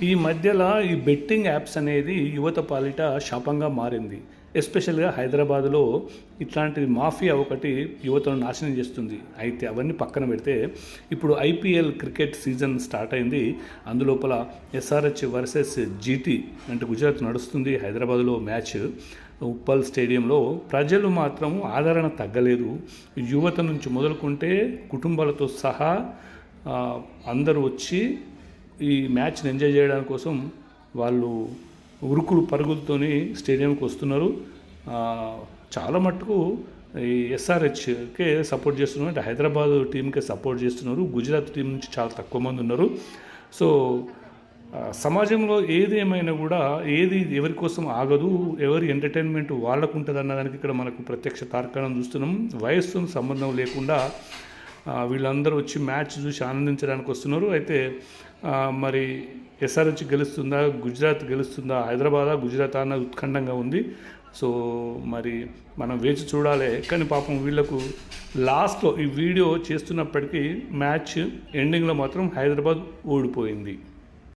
ఈ మధ్యలో ఈ బెట్టింగ్ యాప్స్ అనేది యువత పాలిట శాపంగా మారింది. ఎస్పెషల్గా హైదరాబాద్లో ఇట్లాంటి మాఫియా ఒకటి యువతను నాశనం చేస్తుంది. అయితే అవన్నీ పక్కన పెడితే ఇప్పుడు ఐపీఎల్ క్రికెట్ సీజన్ స్టార్ట్ అయింది. అందులోపల ఎస్ఆర్హెచ్ వర్సెస్ జీటీ అంటే గుజరాత్ నడుస్తుంది. హైదరాబాద్లో మ్యాచ్ ఉప్పల్ స్టేడియంలో ప్రజలు మాత్రం ఆదరణ తగ్గలేదు. యువత నుంచి మొదలుకుంటే కుటుంబాలతో సహా అందరూ వచ్చి ఈ మ్యాచ్ని ఎంజాయ్ చేయడానికి కోసం వాళ్ళు ఉరుకులు పరుగులతోని స్టేడియంకి వస్తున్నారు. చాలా మట్టుకు ఈ ఎస్ఆర్హెచ్కే సపోర్ట్ చేస్తున్నారు, అంటే హైదరాబాద్ టీంకే సపోర్ట్ చేస్తున్నారు. గుజరాత్ టీం నుంచి చాలా తక్కువ మంది ఉన్నారు. సో సమాజంలో ఏది ఏమైనా కూడా ఏది ఎవరి కోసం ఆగదు, ఎవరి ఎంటర్టైన్మెంట్ వాళ్ళకు ఉంటుంది అన్నదానికి ఇక్కడ మనకు ప్రత్యక్ష తార్కాణం చూస్తున్నాం. వయస్సు సంబంధం లేకుండా వీళ్ళందరూ వచ్చి మ్యాచ్ చూసి ఆనందించడానికి వస్తున్నారు. అయితే మరి ఎస్ఆర్హెచ్ గెలుస్తుందా, గుజరాత్ గెలుస్తుందా, హైదరాబాదా గుజరాత్ అన్న ఉత్కంఠంగా ఉంది. సో మరి మనం వేచి చూడాలి. కానీ పాపం వీళ్ళకు లాస్ట్లో ఈ వీడియో చేస్తున్నప్పటికీ మ్యాచ్ ఎండింగ్లో మాత్రం హైదరాబాద్ ఓడిపోయింది.